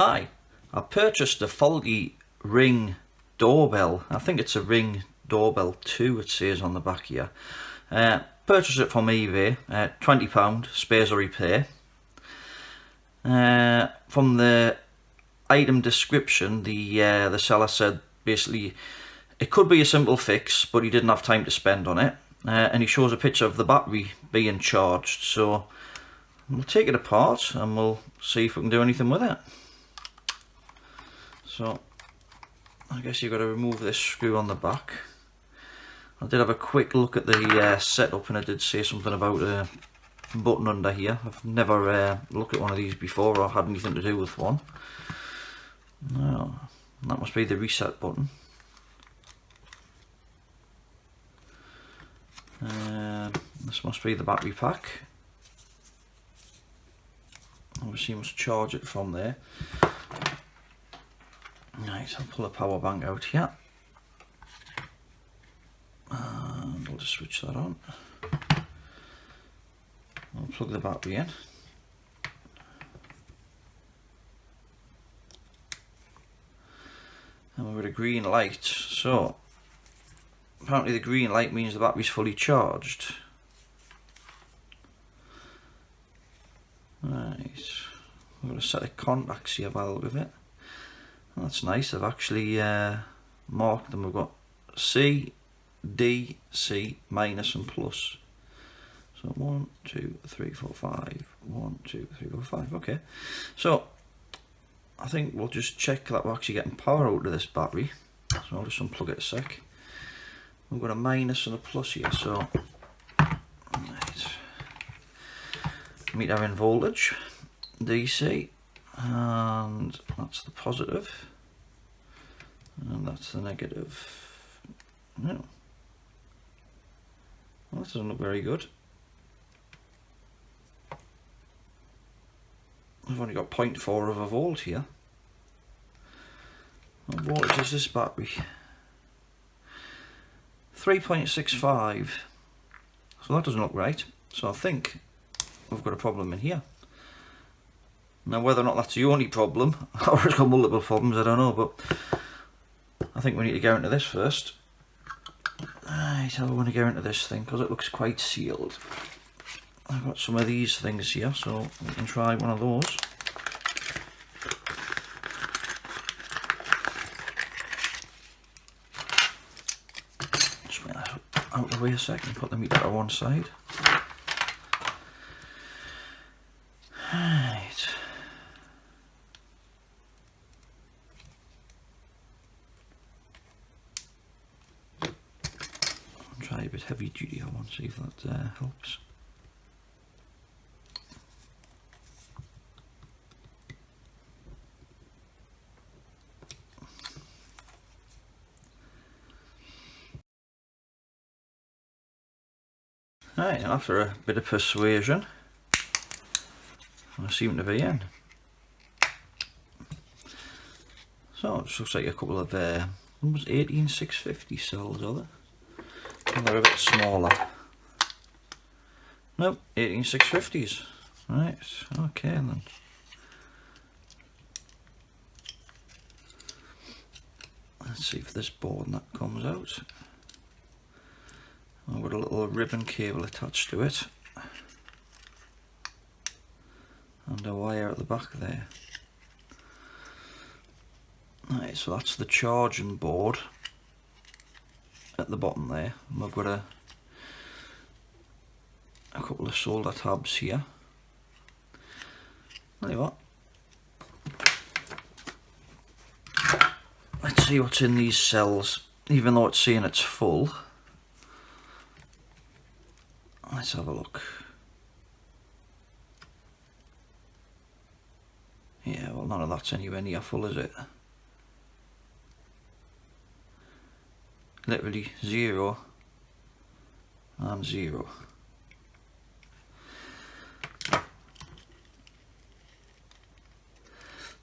Hi, I purchased a faulty Ring doorbell. I think it's a Ring Doorbell 2 it says on the back here. Purchased it from eBay, £20, spares or repair. From the item description, the seller said basically it could be a simple fix, but he didn't have time to spend on it. And he shows a picture of the battery being charged, so we'll take it apart and we'll see if we can do anything with it. So I guess you've got to remove this screw on the back. I did have a quick look at the setup, and it did say something about a button under here. I've never looked at one of these before or had anything to do with one. No, that must be the reset button. This must be the battery pack. Obviously you must charge it from there. Right, I'll pull the power bank out here. And I'll just switch that on. I'll plug the battery in. And we've got a green light. So apparently the green light means the battery's fully charged. Right, we've got a set of contacts here by the look of it. Well, that's nice, I've actually marked them. We've got C, D, C, minus and plus. So 1, 2, 3, 4, 5. 1, 2, 3, 4, 5. Okay, so I think we'll just check that we're actually getting power out of this battery. So I'll just unplug it a sec. We've got a minus and a plus here, so right. Meter in voltage, DC, and that's the positive, and that's the negative. No, well, that doesn't look very good. I've only got 0.4 of a volt here. What voltage is this battery? 3.65. So that doesn't look right. So I think we've got a problem in here. Now whether or not that's the only problem, or it's got multiple problems, I don't know, but I think we need to go into this first. Right, I want to go into this thing because it looks quite sealed. I've got some of these things here, so we can try one of those. Just make that out of the way a second, put the meter on one side. Right. I'll try a bit heavy duty on one, see if that helps. Right, and after a bit of persuasion, I seem to be in. So it just looks like a couple of 18650 cells, are they? And they're a bit smaller. Nope, 18650s. Right, okay then. Let's see if this board and that comes out. I've got a little ribbon cable attached to it. And a wire at the back there. Right, so that's the charging board at the bottom there. And we've got a couple of solder tabs here. Tell you what, let's see what's in these cells. Even though it's saying it's full, let's have a look. Yeah, well, none of that's anywhere near full, is it? Literally 0 and 0.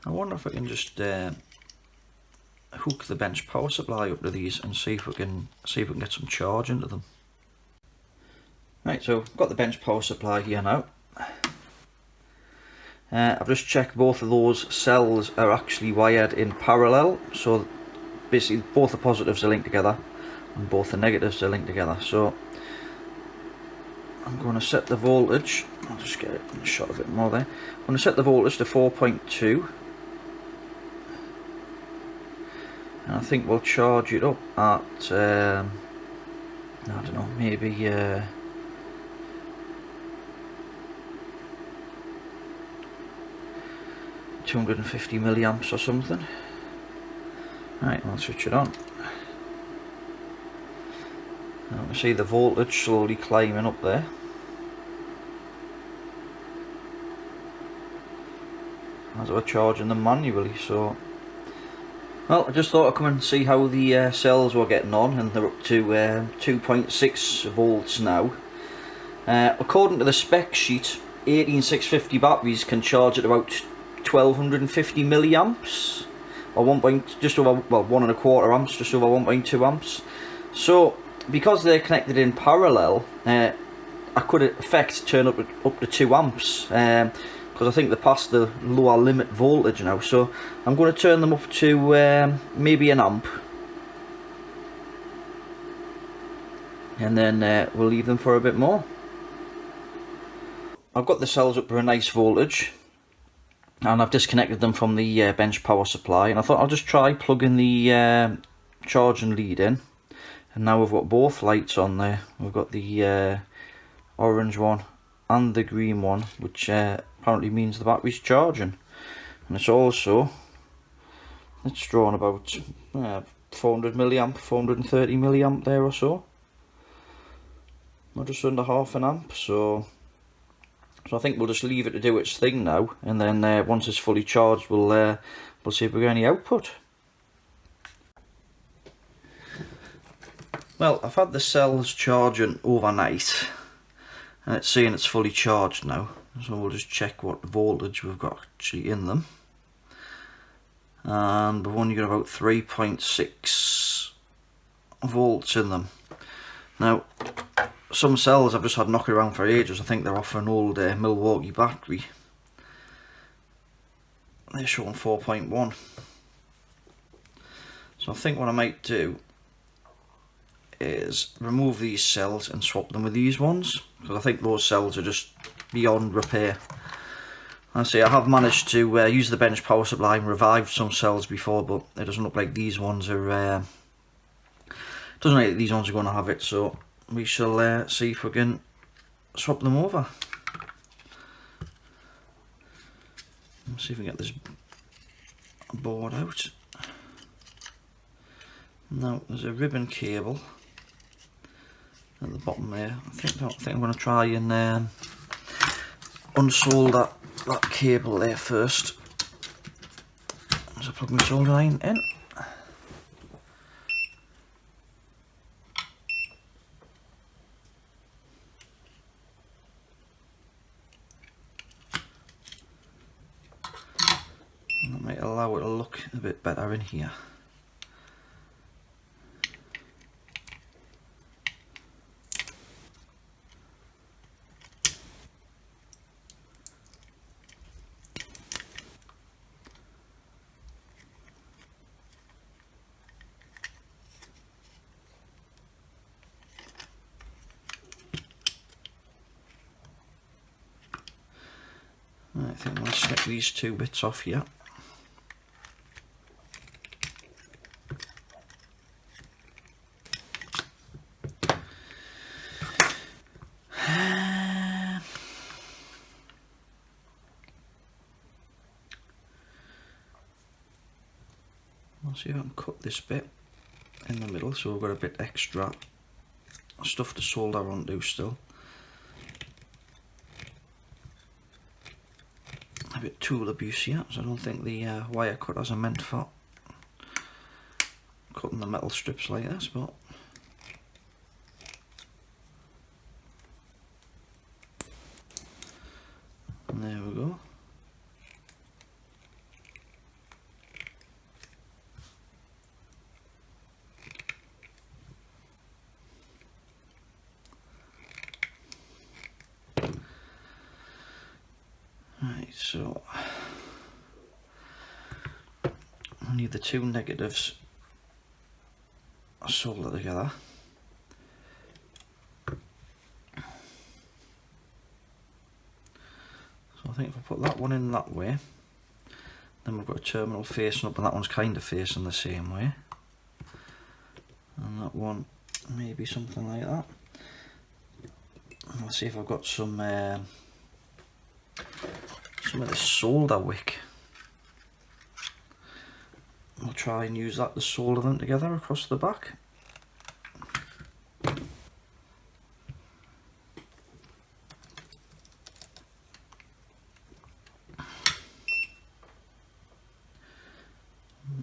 I wonder if I can just hook the bench power supply up to these and see if we can get some charge into them. Right, so I've got the bench power supply here now. I've just checked both of those cells are actually wired in parallel, so basically both the positives are linked together and both the negatives are linked together. So I'm going to set the voltage, I'll just get it in a shot a bit more there. I'm going to set the voltage to 4.2, and I think we'll charge it up at I don't know, maybe 250 milliamps or something. Right, I'll switch it on. Now we see the voltage slowly climbing up there. As we're charging them manually, so... Well, I just thought I'd come and see how the cells were getting on, and they're up to 2.6 volts now. According to the spec sheet, 18650 batteries can charge at about 1250 milliamps, or just over, well, 1.25 amps, just over 1.2 amps. So because they're connected in parallel, I could in effect turn up to 2 amps, because I think they're past the lower limit voltage now. So I'm going to turn them up to maybe an amp, and then we'll leave them for a bit more. I've got the cells up to a nice voltage, and I've disconnected them from the bench power supply, and I thought I'll just try plugging the charging lead in. And now we've got both lights on there. We've got the orange one and the green one, which apparently means the battery's charging. And it's also, it's drawn about 400 milliamp, 430 milliamp there or so. Or just under half an amp, so I think we'll just leave it to do its thing now, and then once it's fully charged, we'll see if we get any output. Well, I've had the cells charging overnight, and it's saying it's fully charged now, so we'll just check what voltage we've got actually in them. And we've only got about 3.6 volts in them. Now, some cells I've just had knocking around for ages. I think they're off an old Milwaukee battery. They're showing 4.1. So I think what I might do is remove these cells and swap them with these ones, because I think those cells are just beyond repair. I see I have managed to use the bench power supply and revive some cells before, but it doesn't look like these ones are going to have it, so we shall see if we can swap them over. Let's see if we can get this board out. Now there's a ribbon cable at the bottom there. I think I'm going to try and unsolder that cable there first. So plug my solder line in. And that might allow it to look a bit better in here. I think I'll snip these two bits off here. I'll see if I can cut this bit in the middle, so we've got a bit extra stuff to solder onto still. A bit tool abuse here, so I don't think the wire cutters are meant for cutting the metal strips like this, but and there we go. Right, so I need the two negatives soldered together. So I think if I put that one in that way, then we've got a terminal facing up, and that one's kind of facing the same way. And that one maybe something like that. And I'll see if I've got some of this solder wick. I'll try and use that to solder them together across the back.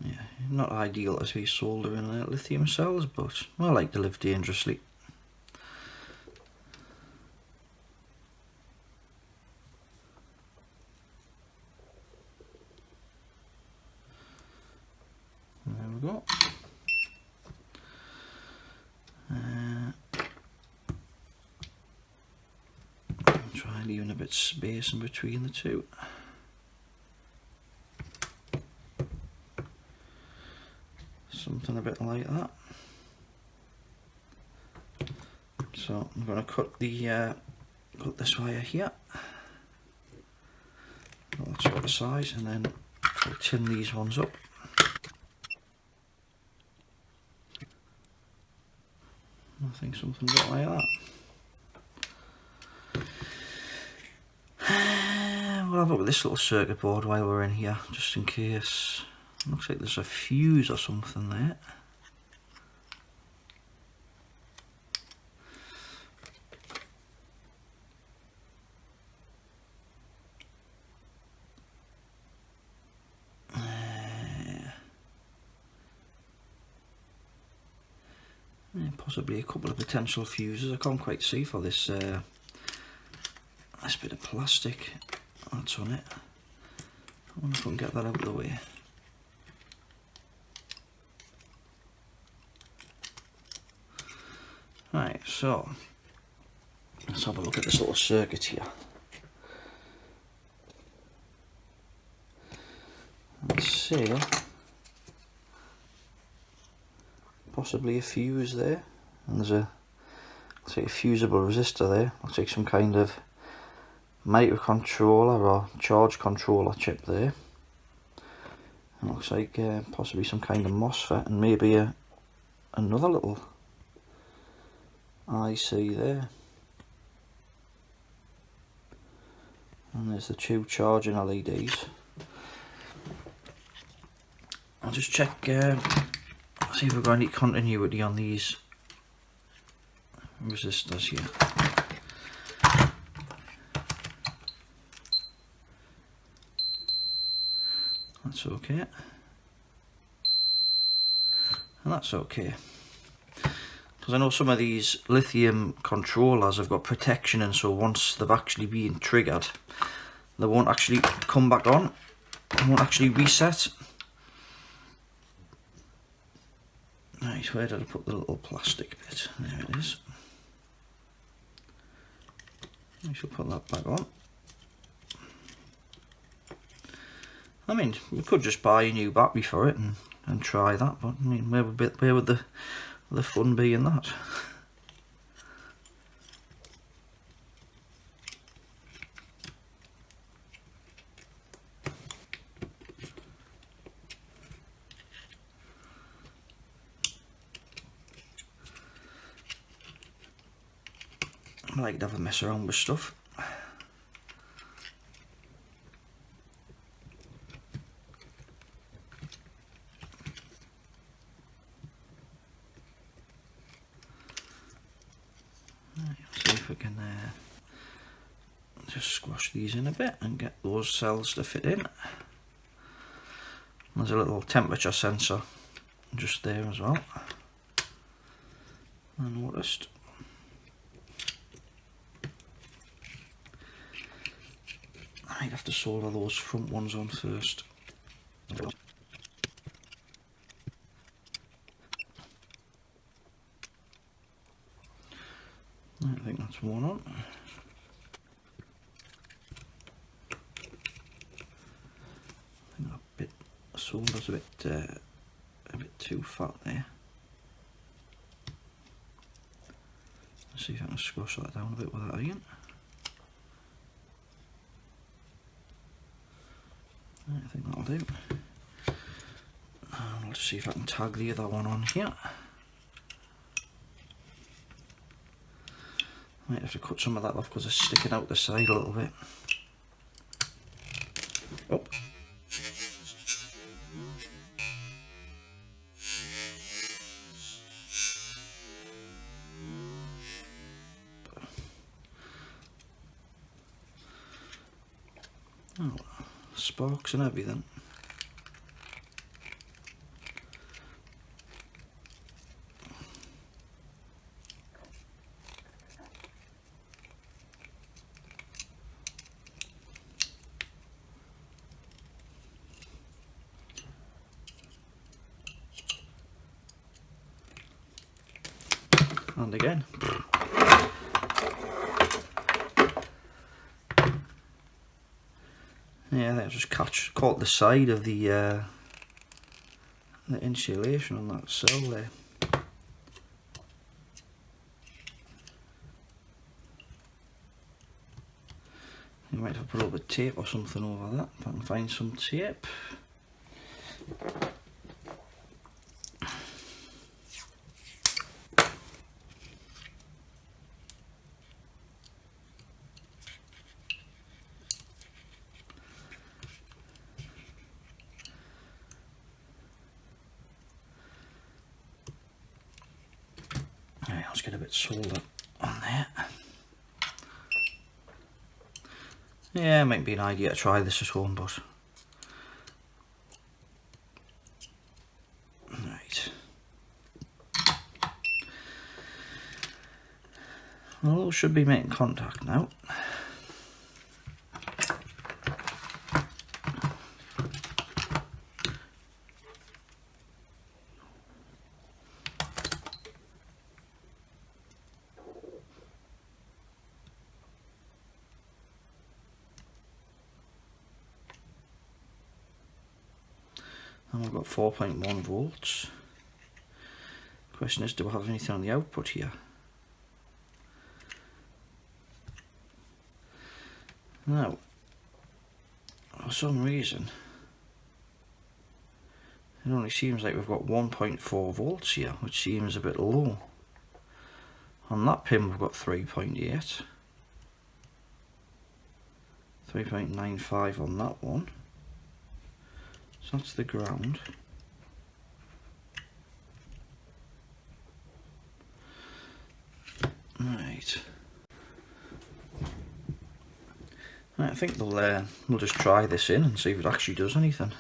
Yeah, not ideal to be soldering lithium cells, but I like to live dangerously. There we go. Try leaving a bit of space in between the two. Something a bit like that. So I'm going to cut this wire here. That sort of size, and then I'll tin these ones up. I think something a bit like that. We'll have a look at this little circuit board while we're in here, just in case. Looks like there's a fuse or something there. Possibly a couple of potential fuses. I can't quite see for this this bit of plastic that's on it. I wonder if I can get that out of the way. Right, so let's have a look at this little circuit here. Let's see, possibly a fuse there, and there's a, let's say, a fusible resistor there. Looks like some kind of microcontroller or charge controller chip there. And looks like possibly some kind of MOSFET, and maybe another little IC there. And there's the two charging LEDs. I'll just check, see if we've got any continuity on these resistors here. That's okay. And that's okay. Because I know some of these lithium controllers have got protection, and so once they've actually been triggered, they won't actually come back on, they won't actually reset. Right, where did I put the little plastic bit? There it is. I shall put that back on. I mean, we could just buy a new battery for it and try that, but I mean, where would the fun be in that? I like to have a mess around with stuff. See if we can just squash these in a bit and get those cells to fit in. There's a little temperature sensor just there as well, I noticed. I might have to solder those front ones on first. I think that's one on. solder's a bit too fat there. Let's see if I can squash that down a bit with that iron. I think that'll do. And I'll just see if I can tag the other one on here. Might have to cut some of that off because it's sticking out the side a little bit. Oh. Oh, sparks and everything. And again. Yeah, I just caught the side of the insulation on that cell there. You might have to put a little bit of tape or something over that, if I can find some tape. Right, let's get a bit solder on there. Yeah, it might be an idea to try this at home, but right. Well, should be making contact now. And we've got 4.1 volts. Question is, do I have anything on the output here? Now, for some reason, it only seems like we've got 1.4 volts here, which seems a bit low. On that pin we've got 3.8. 3.95 on that one. So that's the ground. Right. I think we'll just try this in and see if it actually does anything.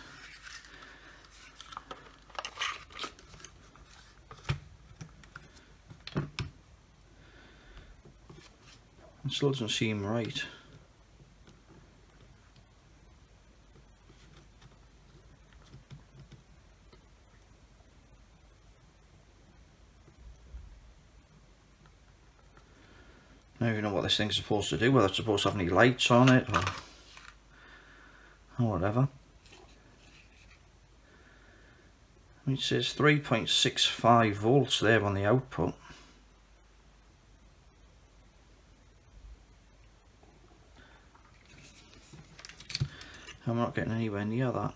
It still doesn't seem right. I don't even know what this thing's supposed to do, whether it's supposed to have any lights on it or whatever. It says 3.65 volts there on the output. I'm not getting anywhere near that.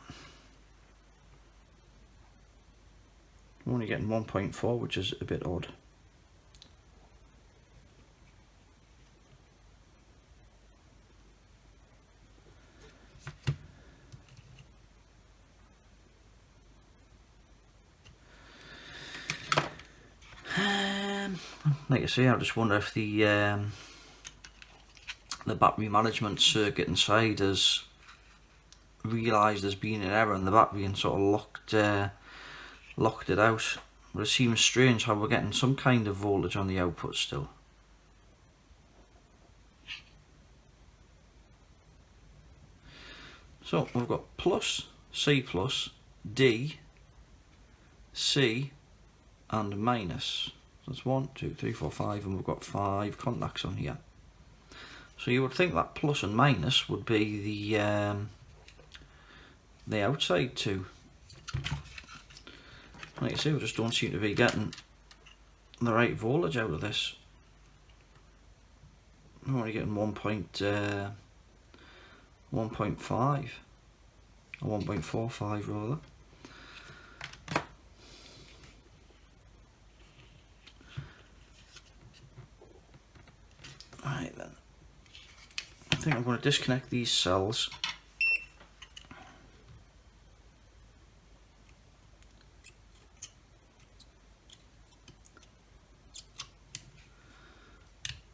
I'm only getting 1.4, which is a bit odd. Like I say, I just wonder if the battery management circuit inside has realised there's been an error in the battery and sort of locked it out. But it seems strange how we're getting some kind of voltage on the output still. So we've got plus, C plus, D, C and minus. So that's 1, 2, 3, 4, 5, and we've got 5 contacts on here. So you would think that plus and minus would be the outside two. Like you see, we just don't seem to be getting the right voltage out of this. I'm only getting 1.5 or 1.45 rather. Right then, I think I'm going to disconnect these cells.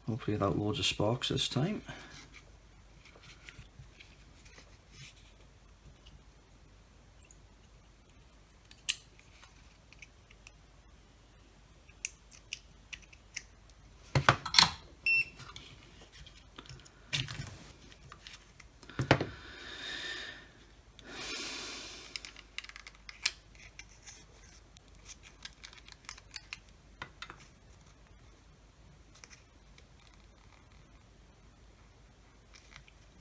Hopefully without loads of sparks this time.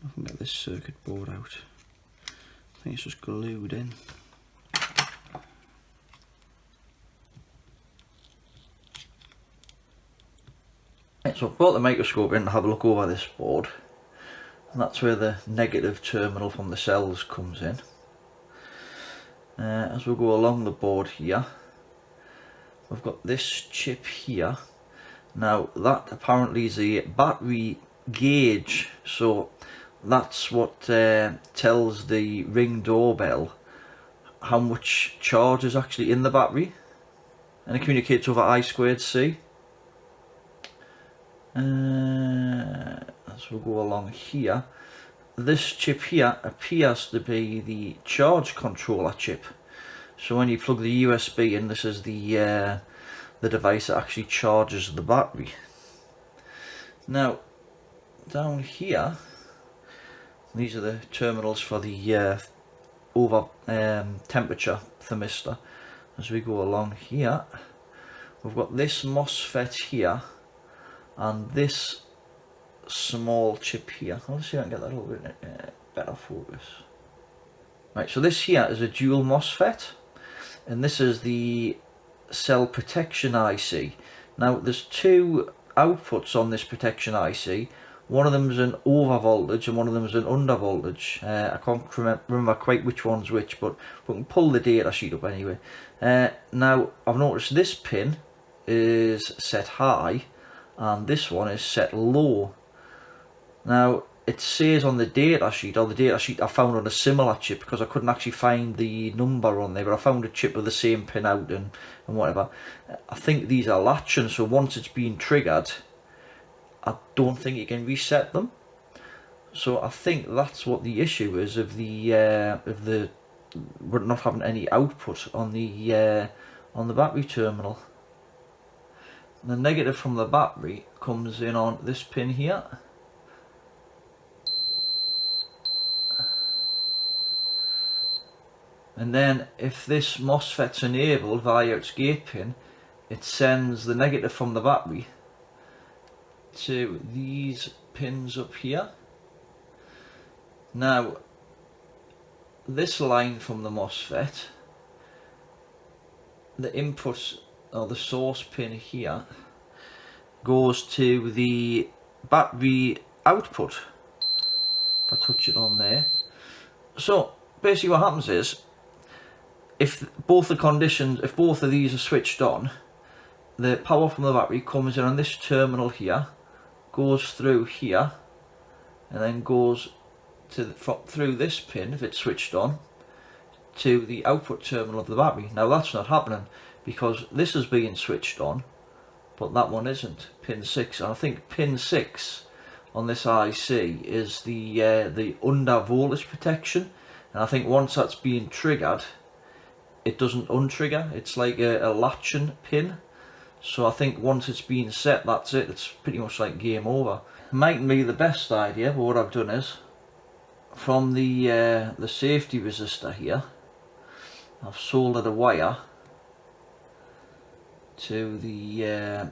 I can get this circuit board out. I think it's just glued in. Right, so I've brought the microscope in to have a look over this board, and that's where the negative terminal from the cells comes in. As we go along the board here, we've got this chip here. Now that apparently is a battery gauge, so that's what tells the Ring doorbell how much charge is actually in the battery, and it communicates over I2C. As we go along here, this chip here appears to be the charge controller chip. So when you plug the USB in, this is the device that actually charges the battery. Now down here, these are the terminals for the over temperature thermistor. As we go along here, we've got this MOSFET here and this small chip here. Let's see if I can get that a little bit better focus. Right, so this here is a dual MOSFET, and this is the cell protection IC. Now there's two outputs on this protection IC. One of them is an over voltage and one of them is an under voltage. I can't remember quite which one's which, but we can pull the data sheet up anyway. Now I've noticed this pin is set high and this one is set low. Now it says on the data sheet, or the data sheet I found on a similar chip, because I couldn't actually find the number on there, but I found a chip with the same pin out and whatever. I think these are latching, so once it's been triggered, I don't think you can reset them. So I think that's what the issue is, of the we're not having any output on the battery terminal. The negative from the battery comes in on this pin here. And then if this MOSFET's enabled via its gate pin, it sends the negative from the battery to these pins up here. Now this line from the MOSFET, the input or the source pin here, goes to the battery output. If I touch it on there, so basically what happens is, if both of these are switched on, the power from the battery comes in on this terminal here, goes through here, and then goes to through this pin, if it's switched on, to the output terminal of the battery. Now that's not happening because this is being switched on, but that one isn't, pin 6. And I think pin 6 on this IC is the under voltage protection, and I think once that's being triggered, it doesn't untrigger. It's like a latching pin. So I think once it's been set, that's it. It's pretty much like game over. It mightn't be the best idea, but what I've done is, from the safety resistor here, I've soldered a wire to the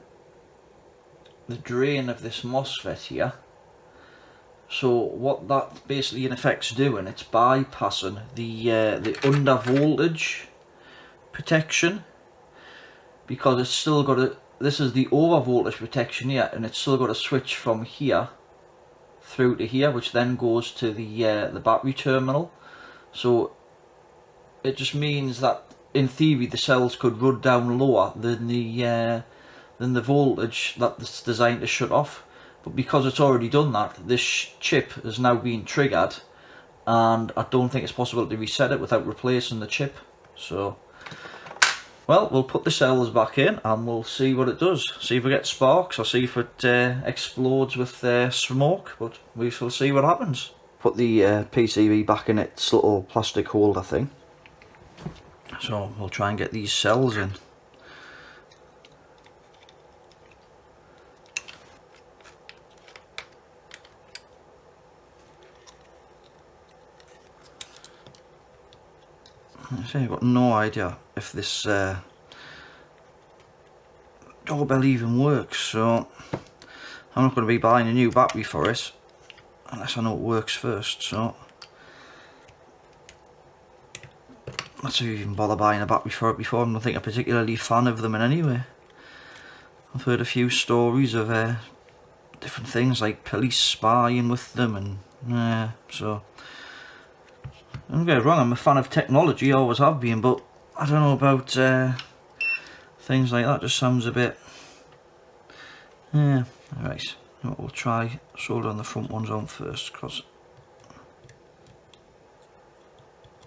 drain of this MOSFET here. So what that basically in effect's doing, it's bypassing the under voltage protection, because it's still got a, this is the over voltage protection here, and it's still got a switch from here through to here, which then goes to the battery terminal. So it just means that in theory the cells could run down lower than the voltage that's designed to shut off. But because it's already done that, this chip has now been triggered, and I don't think it's possible to reset it without replacing the chip. So, well, we'll put the cells back in and we'll see what it does. See if we get sparks or see if it explodes with smoke, but we shall see what happens. Put the PCB back in its little plastic holder thing. So we'll try and get these cells in. I've got no idea if this doorbell even works, so I'm not going to be buying a new battery for it unless I know it works first. So let's even bother buying a battery for it before. I don't think I'm particularly a fan of them in any way. I've heard a few stories of different things like police spying with them, and so don't get it wrong, I'm a fan of technology, always have been, but I don't know about things like that. Just sounds a bit, yeah. Alright, we'll try soldering the front ones on first, because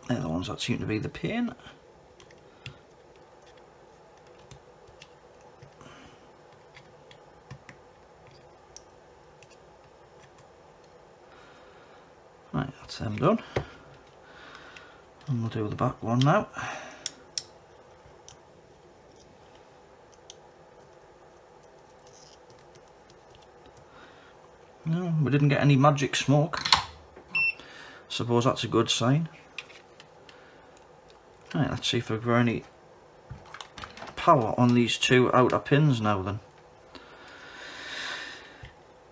they're the ones that seem to be the pain. Right, that's them done. And we'll do the back one now. No, we didn't get any magic smoke. Suppose that's a good sign. Right, let's see if we've got any power on these two outer pins now then.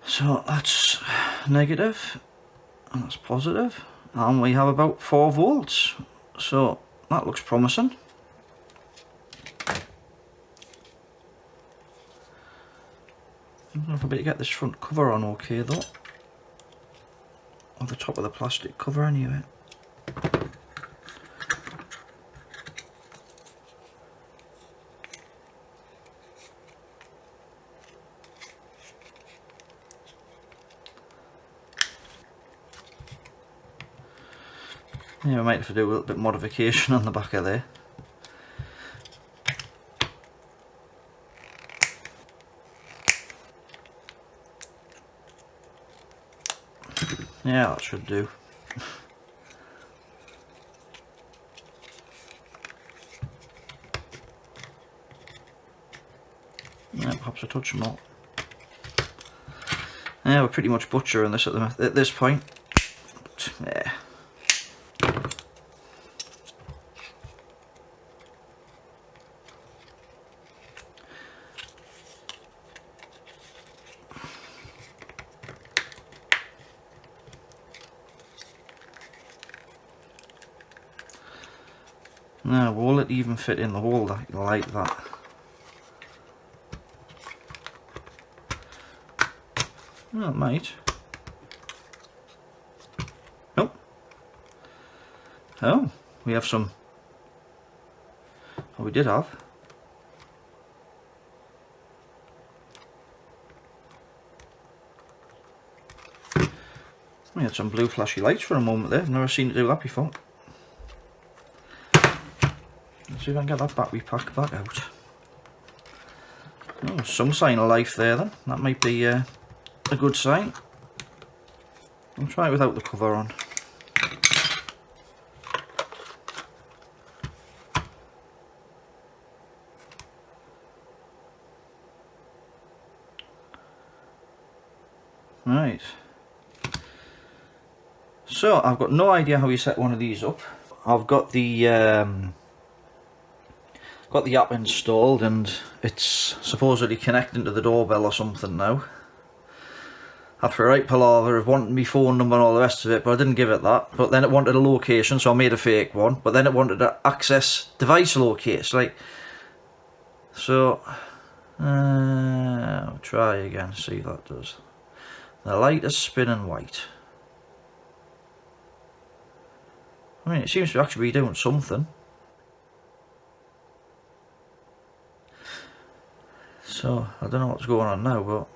So that's negative, and that's positive. And we have about 4 volts, so that looks promising. I don't know if I better get this front cover on okay though, or the top of the plastic cover anyway. Yeah, we might have to do a little bit of modification on the back of there. Yeah, that should do. Yeah, perhaps a touch more. Yeah, we're pretty much butchering this at this point. But, yeah. Now, will it even fit in the hole like that? Oh, it might. Nope. Oh, we have some. Oh, we did have. We had some blue flashy lights for a moment there. I've never seen it do that before. Let's see if I can get that battery pack back out. Oh, some sign of life there then. That might be a good sign. I'll try it without the cover on. Right. So I've got no idea how you set one of these up. I've got the app installed and it's supposedly connecting to the doorbell or something now. After a right palaver of wanting my phone number and all the rest of it, but I didn't give it that. But then it wanted a location, so I made a fake one. But then it wanted to access device location. Like, So, I'll try again, see if that does. The light is spinning white. I mean, it seems to actually be doing something. So, I don't know what's going on now, but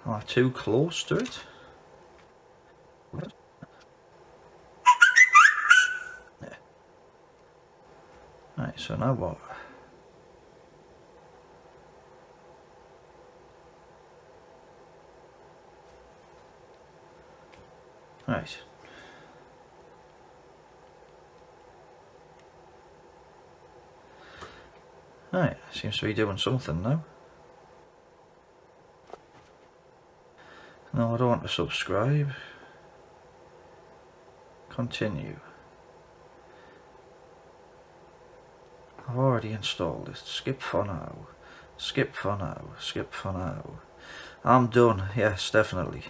am I too close to it? Yeah. Right, so now what? Right. Right, seems to be doing something now. No, I don't want to subscribe. Continue. I've already installed it. Skip for now. Skip for now. Skip for now. I'm done. Yes, definitely.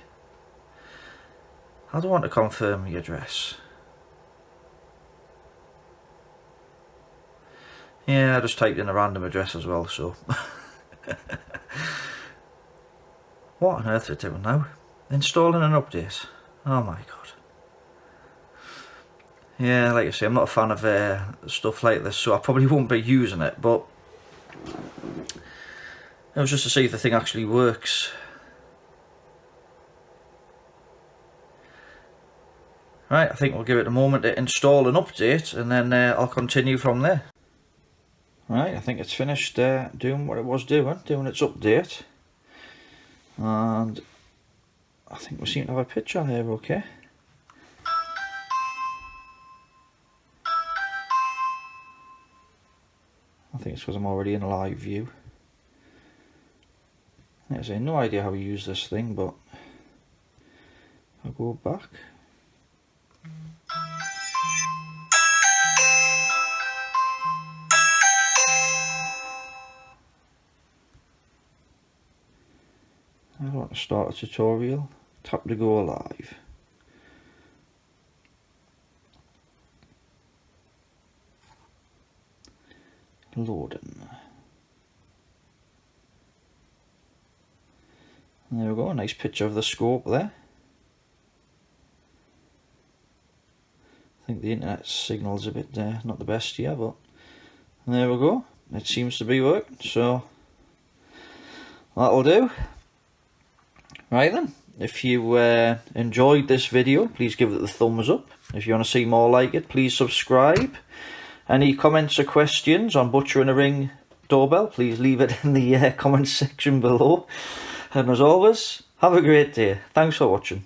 I don't want to confirm the address. Yeah, I just typed in a random address as well, so. What on earth are they doing now? Installing an update. Oh my god. Yeah, like I say, I'm not a fan of stuff like this, so I probably won't be using it, but it was just to see if the thing actually works. Right, I think we'll give it a moment to install an update, and then I'll continue from there. Right, I think it's finished doing what it was doing its update. And I think we seem to have a picture there, okay. I think it's because I'm already in a live view. Like I say, no idea how we use this thing, but I'll go back. I want to start a tutorial. Tap to go live. Loading. And there we go, a nice picture of the scope there. I think the internet signal's a bit not the best here, but there we go. It seems to be working, so that'll do. Right then, if you enjoyed this video, please give it the thumbs up. If you want to see more like it, please subscribe. Any comments or questions on butchering a ring doorbell, please leave it in the comment section below. And as always, have a great day. Thanks for watching.